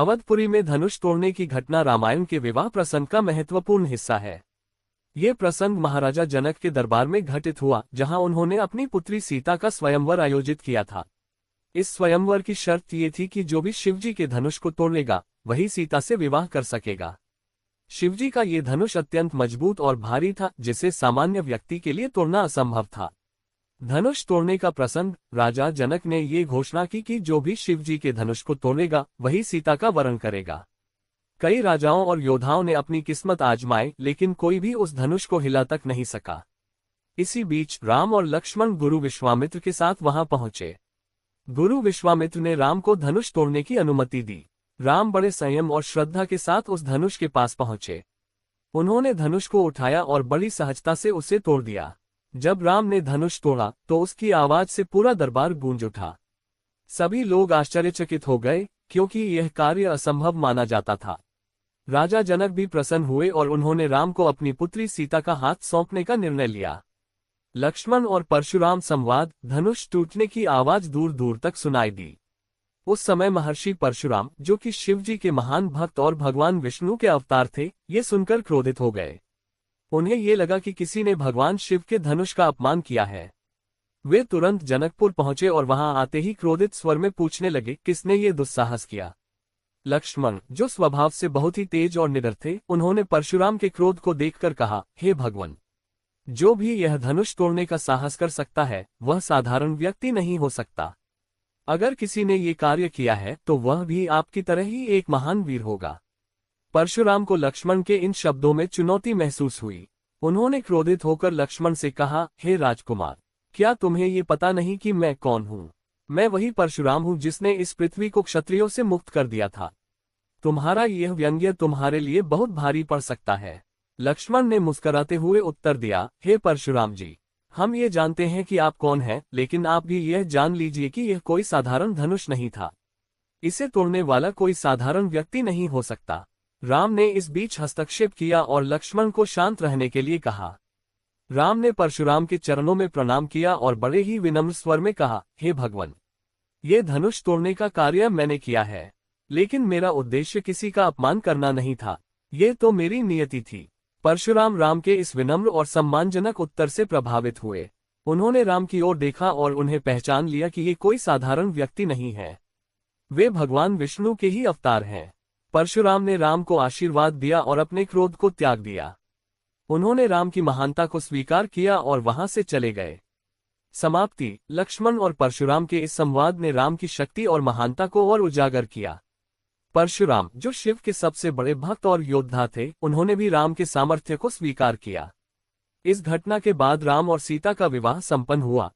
अवधपुरी में धनुष तोड़ने की घटना रामायण के विवाह प्रसंग का महत्वपूर्ण हिस्सा है। ये प्रसंग महाराजा जनक के दरबार में घटित हुआ, जहां उन्होंने अपनी पुत्री सीता का स्वयंवर आयोजित किया था। इस स्वयंवर की शर्त ये थी कि जो भी शिवजी के धनुष को तोड़ेगा वही सीता से विवाह कर सकेगा। शिवजी का ये धनुष अत्यंत मजबूत और भारी था, जिसे सामान्य व्यक्ति के लिए तोड़ना असंभव था। धनुष तोड़ने का प्रसंग, राजा जनक ने ये घोषणा की कि जो भी शिवजी के धनुष को तोड़ेगा वही सीता का वरण करेगा। कई राजाओं और योद्धाओं ने अपनी किस्मत आजमाई, लेकिन कोई भी उस धनुष को हिला तक नहीं सका। इसी बीच राम और लक्ष्मण गुरु विश्वामित्र के साथ वहां पहुंचे। गुरु विश्वामित्र ने राम को धनुष तोड़ने की अनुमति दी। राम बड़े संयम और श्रद्धा के साथ उस धनुष के पास पहुंचे। उन्होंने धनुष को उठाया और बड़ी सहजता से उसे तोड़ दिया। जब राम ने धनुष तोड़ा तो उसकी आवाज से पूरा दरबार गूंज उठा। सभी लोग आश्चर्यचकित हो गए, क्योंकि यह कार्य असंभव माना जाता था। राजा जनक भी प्रसन्न हुए और उन्होंने राम को अपनी पुत्री सीता का हाथ सौंपने का निर्णय लिया। लक्ष्मण और परशुराम संवाद, धनुष टूटने की आवाज दूर दूर तक सुनाई दी। उस समय महर्षि परशुराम, जो कि शिवजी के महान भक्त और भगवान विष्णु के अवतार थे, ये सुनकर क्रोधित हो गए। उन्हें ये लगा कि किसी ने भगवान शिव के धनुष का अपमान किया है। वे तुरंत जनकपुर पहुंचे और वहां आते ही क्रोधित स्वर में पूछने लगे, किसने ये दुस्साहस किया। लक्ष्मण, जो स्वभाव से बहुत ही तेज और निडर थे, उन्होंने परशुराम के क्रोध को देखकर कहा, हे भगवान, जो भी यह धनुष तोड़ने का साहस कर सकता है वह साधारण व्यक्ति नहीं हो सकता। अगर किसी ने ये कार्य किया है तो वह भी आपकी तरह ही एक महान वीर होगा। परशुराम को लक्ष्मण के इन शब्दों में चुनौती महसूस हुई। उन्होंने क्रोधित होकर लक्ष्मण से कहा, हे राजकुमार, क्या तुम्हें ये पता नहीं कि मैं कौन हूँ? मैं वही परशुराम हूँ जिसने इस पृथ्वी को क्षत्रियों से मुक्त कर दिया था। तुम्हारा यह व्यंग्य तुम्हारे लिए बहुत भारी पड़ सकता है। लक्ष्मण ने मुस्कुराते हुए उत्तर दिया, हे परशुराम जी, हम ये जानते हैं कि आप कौन हैं, लेकिन आप भी यह जान लीजिए कि यह कोई साधारण धनुष नहीं था। इसे तोड़ने वाला कोई साधारण व्यक्ति नहीं हो सकता। राम ने इस बीच हस्तक्षेप किया और लक्ष्मण को शांत रहने के लिए कहा। राम ने परशुराम के चरणों में प्रणाम किया और बड़े ही विनम्र स्वर में कहा, हे भगवान, ये धनुष तोड़ने का कार्य मैंने किया है, लेकिन मेरा उद्देश्य किसी का अपमान करना नहीं था। ये तो मेरी नियति थी। परशुराम राम के इस विनम्र और सम्मानजनक उत्तर से प्रभावित हुए। उन्होंने राम की ओर देखा और उन्हें पहचान लिया कि ये कोई साधारण व्यक्ति नहीं है। वे भगवान विष्णु के ही अवतार हैं। परशुराम ने राम को आशीर्वाद दिया और अपने क्रोध को त्याग दिया। उन्होंने राम की महानता को स्वीकार किया और वहां से चले गए। समाप्ति। लक्ष्मण और परशुराम के इस संवाद ने राम की शक्ति और महानता को और उजागर किया। परशुराम, जो शिव के सबसे बड़े भक्त और योद्धा थे, उन्होंने भी राम के सामर्थ्य को स्वीकार किया। इस घटना के बाद राम और सीता का विवाह संपन्न हुआ।